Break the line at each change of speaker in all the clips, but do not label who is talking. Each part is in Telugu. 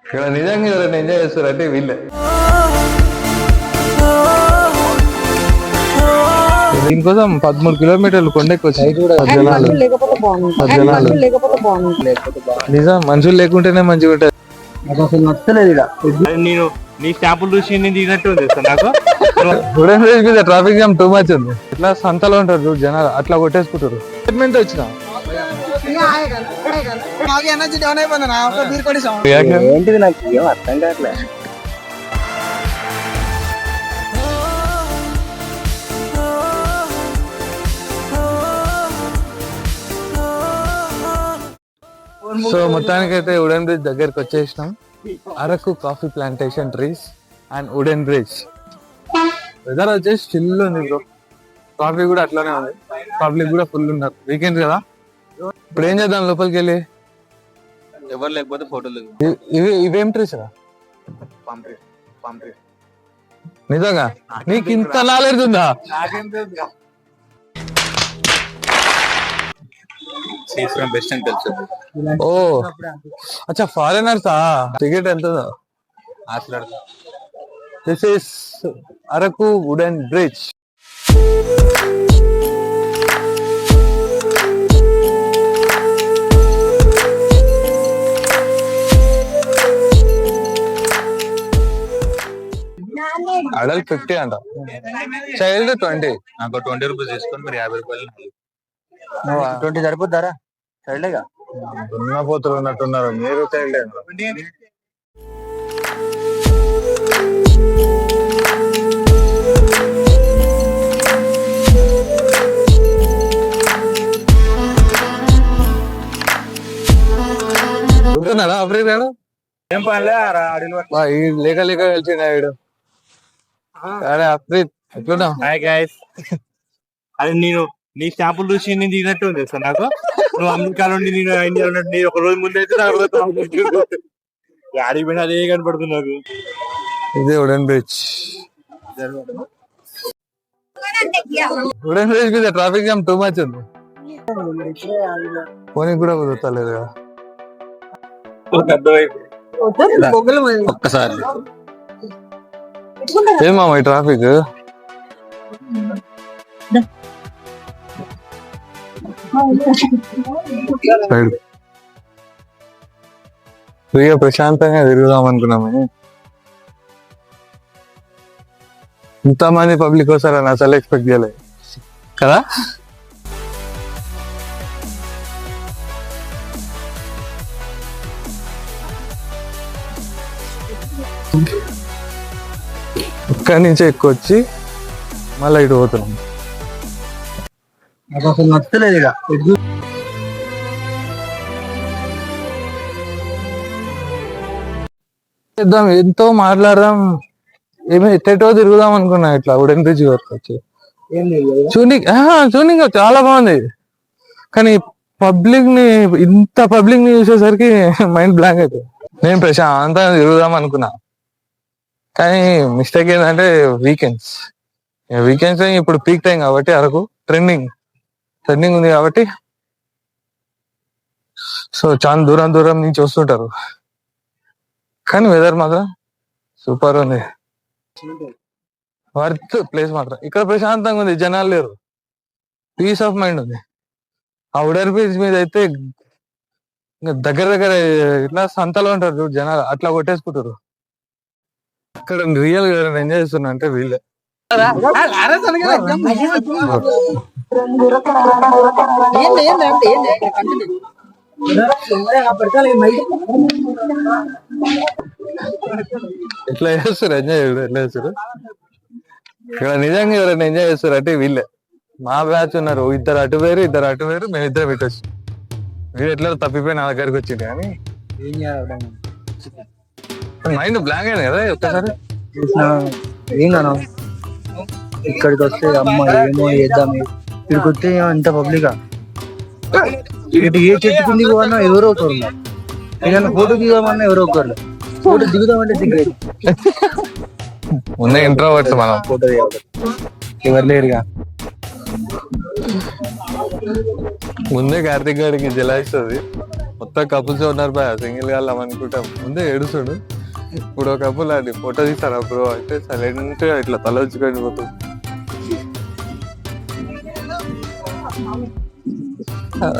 ఇక్కడ నిజంగా ఎవరైనా ఎంజాయ్ చేస్తారంటే వీళ్ళే. దీనికోసం 13 కిలోమీటర్లు కొండెక్కి వచ్చాయి. నిజం, మనుషులు లేకుంటేనే మంచిగా ఉంటుంది.
నాకు అసలు నచ్చలేదు ఇక్కడ. నేను నీ స్టాంపులు చూసి నేను దిగినట్టు ఉంది నాకు.
ట్రాఫిక్ జామ్ టూ మచ్ ఉంది. ఇట్లా సంతలో ఉంటారు చూడు జనాలు, అట్లా కొట్టేసుకుంటారు. స్టేట్మెంట్ వచ్చిన
ఏంటిది నాకు ఏం అర్థం కావట్లేదు.
సో మొత్తానికైతే వుడెన్ బ్రిడ్జ్ దగ్గరికి వచ్చేసినాం. Araku coffee plantation trees and wooden bridge. Weather వచ్చేసి చిల్ ఉంది బ్రో. కాఫీ కూడా అట్లానే ఉంది. పబ్లిక్ కూడా ఫుల్ ఉన్నారు, వీకెండ్ కదా. ఇప్పుడు ఏం చేద్దాం లోపలికి వెళ్ళి?
ఎవరు లేకపోతే ఫోటోలు.
ఇవేం ట్రీస్ రా? నిజంగా నీకు ఇంత నాలెడ్జ్ ఉందా?
బెస్ట్ అని తెలుసు.
ఓ అచ్చా, ఫారినర్సా? టికెట్ ఎంత? This is Araku wooden bridge. Adult 50 అంట, చైల్డ్ 20.
నాకు 20 రూపీస్ తీసుకొని మీరు 50 రూపాయలు. 20 సరిపోతారా? చైల్డ్గా
పోతులు ఉన్నట్టున్నారు మీరు. చైల్డ్ చూస్తున్నారా అప్పుడు రాడు?
ఏం పనిలే
లేక లేక కలిసిండు ఆవిడు. అరే అప్రీత్, ఎట్లున్నావు?
Hi guys. అది నేను నీ స్టాంపులు చూసి నేను దిగినట్టు ఉంది సార్ నాకు. నువ్వు అమెరికాలో ఉండి నేను ఇండియాలో ఉన్నట్టు నీ ఒక రోజు ముందు అయితే ఆడికి పోయినా అదే కనపడుతుంది నాకు.
ఇది వుడెన్ బ్రిడ్జ్. వుడెన్ బ్రిడ్జ్ మీద ట్రాఫిక్ జామ్ టూ మచ్ ఉంది. పోనీ కూడా కుదరలేదు కదా.
ఒక్కసారి
ఏమా ఈ ట్రాఫిక్? ఫ్రీగా ప్రశాంతంగా తిరుగుదాం అనుకున్నాము. ఇంతమంది పబ్లిక్ వస్తారని అసలు ఎక్స్పెక్ట్ చేయలేదు కదా. ఇక్కడి నుంచి ఎక్కువ వచ్చి మళ్ళీ ఇటు పోతున్నాం.
నాకు అసలు నచ్చలేదు ఇక.
చేద్దాం, ఎంతో మాట్లాడదాం, ఏమి ఎట్టేటో తిరుగుదాం అనుకున్నా. ఇట్లా వుడెన్ బ్రిడ్జ్ వరకు వచ్చి చూడనికి చాలా బాగుంది. కానీ ఇంత పబ్లిక్ ని చూసేసరికి మైండ్ బ్లాంక్ అవుతుంది. నేను ప్రశాంతంగా తిరుగుదాం అనుకున్నా, కానీ మిస్టేక్ ఏంటంటే వీకెండ్స్ ఇప్పుడు పీక్ టైం కాబట్టి అరకు ట్రెండింగ్ ఉంది కాబట్టి సో చాలా దూరం నుంచి వస్తుంటారు. కానీ వెదర్ మాత్రం సూపర్ ఉంది. వర్త్ ప్లేస్ మాత్రం. ఇక్కడ ప్రశాంతంగా ఉంది, జనాలు లేరు, పీస్ ఆఫ్ మైండ్ ఉంది. ఆ వుడెన్ బ్రిడ్జ్ మీద అయితే దగ్గర ఇట్లా సంతలో ఉంటారు చూడు జనాలు, అట్లా కొట్టేసుకుంటారు. అక్కడ రియల్ గా ఎంజాయ్ చేస్తున్నా అంటే వీళ్ళే. ఎట్లా చేస్తారు ఎంజాయ్? ఎట్లా చేస్తారు ఇక్కడ నిజంగా ఎవరైనా ఎంజాయ్ చేస్తారు అంటే వీళ్ళే. మా బ్యాచ్ ఉన్నారు, ఇద్దరు అటు వేరు, మేమిద్దరం ఇటు వచ్చి. వీడు ఎట్లా తప్పిపోయి నా దగ్గరికి వచ్చింది. కానీ మైండ్ బ్లాంక్ అయింది కదా ఒక్కసారి.
ఏం కాను ఇక్కడికి వస్తే అమ్మ ఏమో చేద్దాం, ఇక్కడికి వస్తే ఎంత పబ్లికా. ఇటు ఏ చెట్టు కిందికి పోవన్నా ఎవరో ఒకరు, ఏదైనా ఫోటో దిగుదామన్నా ఎవరో ఒకరు, ఫోటో దిగుదామంటే దిగలేదు.
ఉన్న ఇంట్రోవర్ట్స్ మనం,
ఫోటో దిగాలి ఎవరు లేరుగా.
ముందే కార్తిక్ గారికి జలాయిస్తుంది, మొత్తం కపుల్స్ ఉన్నారు బాయ్, సింగిల్ గా అనుకుంటాం, ముందే ఏడుస్తాడు. ఇప్పుడు ఒక కపుల్ అది ఫోటో తీస్తారా బ్రో అంటే సైలెంట్ గా ఇట్లా తల వచ్చుకొని పోతుంది.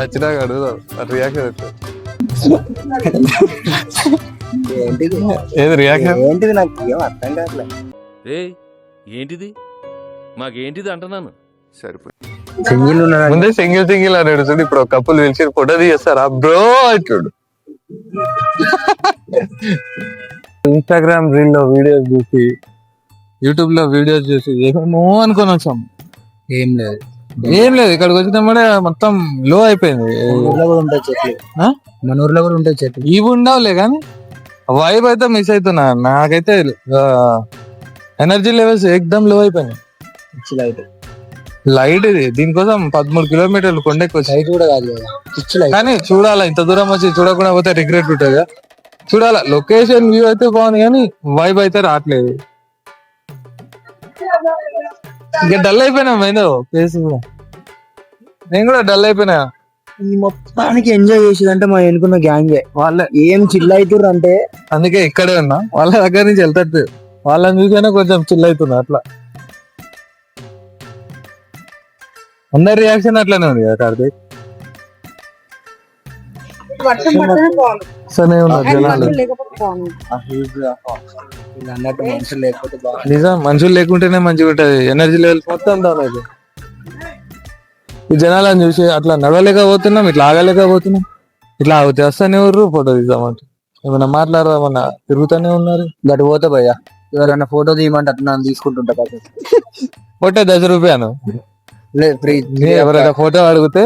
వచ్చినాక అడుగుదాం రియాక్షన్ అవుతుంది. ఏది రియాక్షన్
ఏంటిది నాకు ఏం అర్థం కావట్లేదు.
ఏంటిది మాకేంటిది అంటున్నాను.
సరిపోయి
సింగిల్ ఉన్నాడు
ముందే సింగిల్ అని అడుగుతుంది. ఇప్పుడు ఒక కప్పులు పిలిచి ఫోటో తీస్తారా బ్రో అంటాడు. ఇన్స్టాగ్రామ్ రీల్ లో వీడియోస్ చూసి, యూట్యూబ్ లో వీడియోస్ చూసి ఏమో అనుకొని వచ్చాం.
ఏం లేదు,
ఇక్కడికి వచ్చినప్పుడే మొత్తం లో అయిపోయింది.
ఊర్లో కూడా ఉంటాయి చెట్లు, మన ఊర్లో కూడా ఉంటాయి చెట్లు.
ఇవి ఉండవులే కానీ వైబ్ అయితే మిస్ అవుతున్నా. నాకైతే ఎనర్జీ లెవెల్స్ ఏకదమ్ లో అయిపోయినాయి. లైట్ ఇది, దీనికోసం 13 కిలోమీటర్లు కొండెక్కొచ్చి,
లైట్ కూడా కాదు కదా, పిచ్చి లైట్.
కానీ చూడాలా, ఇంత దూరం వచ్చి చూడకుండా పోతే రిగ్రెట్ ఉంటుంది కదా. చూడాలా, లొకేషన్ వ్యూ అయితే బాగుంది కానీ వైబ్ అయితే రావట్లేదు. ఇంకా డల్ అయిపోయినా మైందో ప్లేస్ కూడా, నేను కూడా డల్ అయిపోయినా.
ఈ మొత్తానికి ఎంజాయ్ చేసేదంటే మా ఎన్నుకున్న గ్యాంగే వాళ్ళ. ఏం చిల్ అవుతుర్రు అంటే
అందుకే ఇక్కడే ఉన్నా, వాళ్ళ దగ్గర నుంచి వెళ్తాడు. వాళ్ళని చూసైనా కొంచెం చిల్ అవుతున్నా. అట్లా అందరి రియాక్షన్ అట్లానే ఉంది కదా కార్తీక్. సరే ఉన్నారు జనాలు.
అన్నట్టు మనుషులు లేకపోతే బాగా.
నిజం, మనుషులు లేకుంటేనే మంచిగా ఉంటది. ఎనర్జీ లెవెల్స్ మొత్తం డౌన్ అయితే ఈ జనాలను చూసి అట్లా నడవలేకపోతున్నాం, ఇట్లా ఆగలేకపోతున్నాం. ఇట్లా ఆగితే వస్తానే ఎవరు ఫోటో తీద్దామంటే ఏమన్నా మాట్లాడదామన్నా తిరుగుతూనే ఉన్నారు.
గటు పోతే భయ్యా ఎవరైనా ఫోటో తీయమంటే అట్లా నన్ను తీసుకుంటుంటా.
ఫోటో 10 రూపాయలు,
లేదు ఫ్రీ.
ఎవరైనా ఫోటో అడిగితే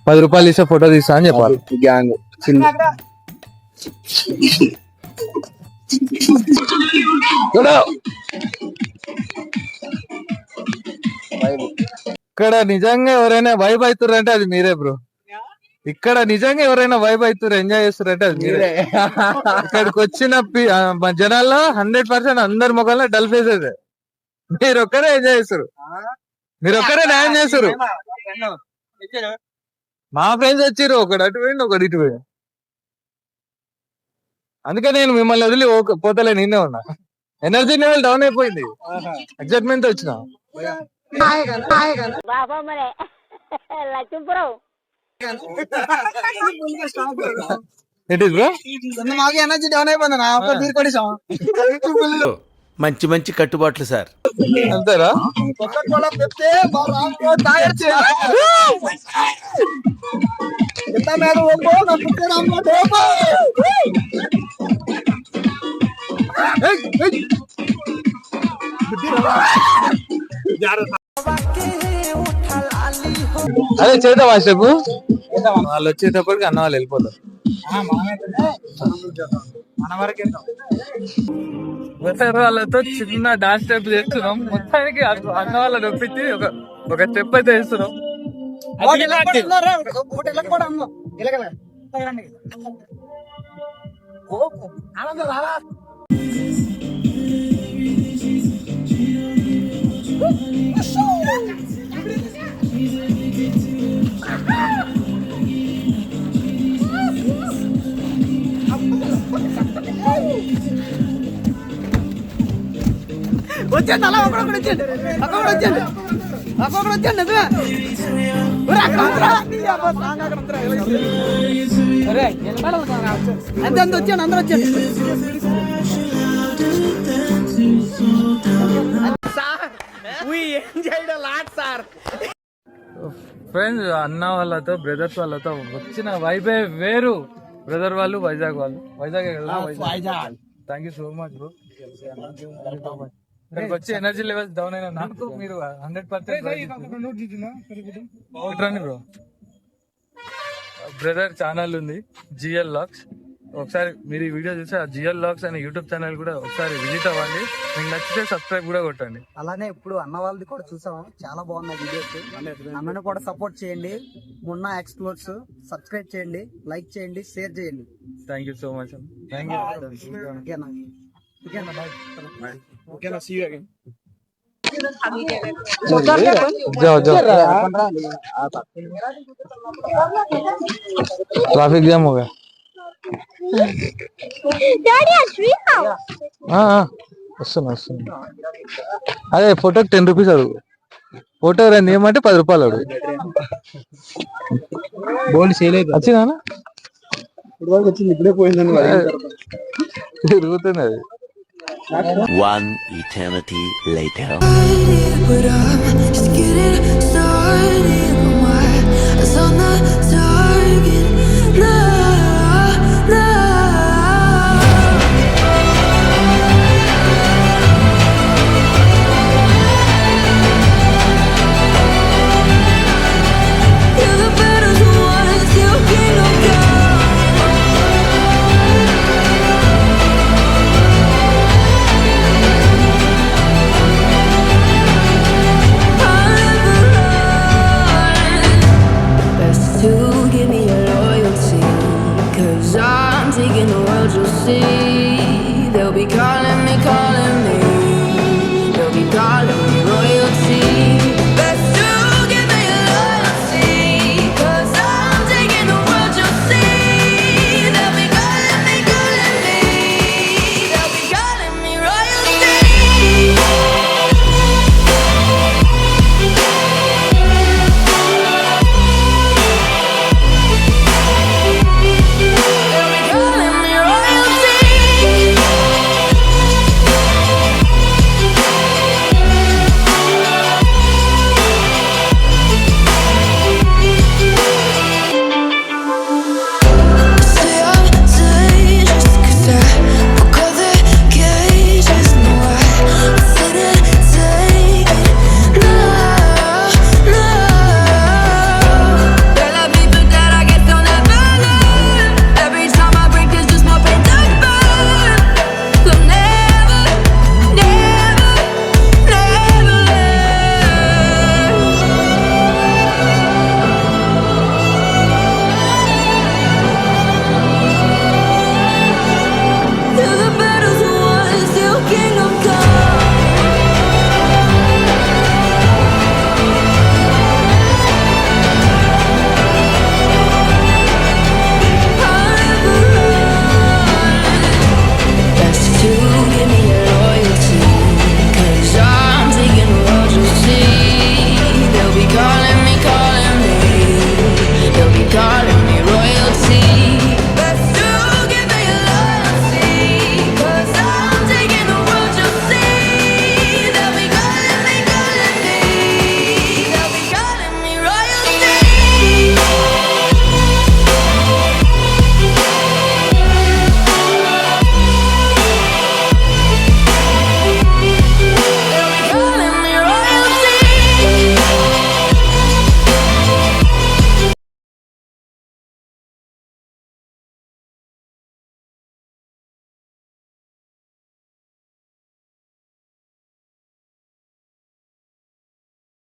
10 రూపాయలు ఇస్తే ఫోటో తీస్తా అని చెప్పాలి.
గ్యాంగ్
ఇక్కడ నిజంగా ఎవరైనా వైబ్ అవుతారంటే అది మీరే బ్రో. ఇక్కడ నిజంగా ఎవరైనా వైబ్ అవుతారు, ఎంజాయ్ చేస్తారంటే అది మీరే. ఇక్కడికి వచ్చిన జనాల్లో 100% అందరి ముఖంలో డల్ ఫేస్ అయితే మీరు ఒక్కరే ఎంజాయ్ చేస్తారు, మీరు ఒక్కరే న్యాయం చేస్తారు. మా ఫ్రెండ్స్ వచ్చారు, ఒకటి అటు పోయింది, ఒకటి ఇటు పోయింది. అందుకే నేను మిమ్మల్ని వదిలి పోతలే, నిన్నే ఉన్నా. ఎనర్జీ లెవెల్ డౌన్ అయిపోయింది, ఎగ్జైట్మెంట్ వచ్చిన.
ఎనర్జీ డౌన్ అయిపోయింది.
మంచి మంచి కట్టుబాట్లు సార్.
అంతేరా? అదే చేద్దాం అశోక్, వాళ్ళు వచ్చేటప్పటికి అన్న వాళ్ళు వెళ్ళిపోతారు. వాళ్ళతో చిన్న డాన్స్ స్టెప్ చేస్తున్నాం. మొత్తానికి అన్న వాళ్ళని ఒప్పించి ఒక స్టెప్ అయితే వేస్తున్నాం.
వచ్చండి, అలా ఒకడొకడు వచ్చండి, వచ్చండి. అంత వచ్చాను, అందరూ వచ్చాను.
ఫ్రెండ్స్, అన్న వాళ్ళతో బ్రదర్స్ వాళ్ళతో వచ్చిన వైబే వేరు. బ్రదర్ వాళ్ళు Vizag thank you so much bro. ఇక్కడికి వచ్చి ఎనర్జీ లెవెల్స్ డౌన్ అయినా నాకు మీరు 100% బ్రో. బ్రదర్ ఛానల్ ఉంది జిఎల్ లాక్స్, ఒకసారి మీరు ఈ వీడియో చూసి ఆ జిఎల్ లాక్స్ అనే యూట్యూబ్ ఛానల్ కూడా ఒకసారి విజిట్ అవ్వండి. మీకు నచ్చితే సబ్స్క్రైబ్ కూడా కొట్టండి.
అలానే ఇప్పుడు అన్న వాళ్ళది కూడా చూసాము, చాలా బాగున్నాయి వీడియోస్. అన్నను కూడా సపోర్ట్ చేయండి. మొన్న ఎక్స్ప్లోర్స్ సబ్స్క్రైబ్ చేయండి, లైక్ చేయండి, షేర్ చేయండి.
Thank you so much. Thank you.
ఓకేనా, బాయ్. ఓకేనా, సీ యూ అగైన్.
जाओ जाओ ट्रैफिक जाम हो गया వస్తున్నా వస్తున్నా అదే ఫోటోకి 10 రూపీస్ అడుగు ఫోటో రండి ఏమంటే 10 రూపాయలు అడుగు
బోల్డ్ సేల్ అయిపోయింది
వచ్చినా
ఇప్పుడు వరకు వచ్చింది ఇప్పుడే పోయిందని
తిరుగుతుంది అది
One eternity later.
But I'm just getting started. My eyes on the target. Now, now. You're the battles won, it's your kingdom come. Best to give me your loyalty, 'cause I'm taking the world, you'll see. They'll be calling me, calling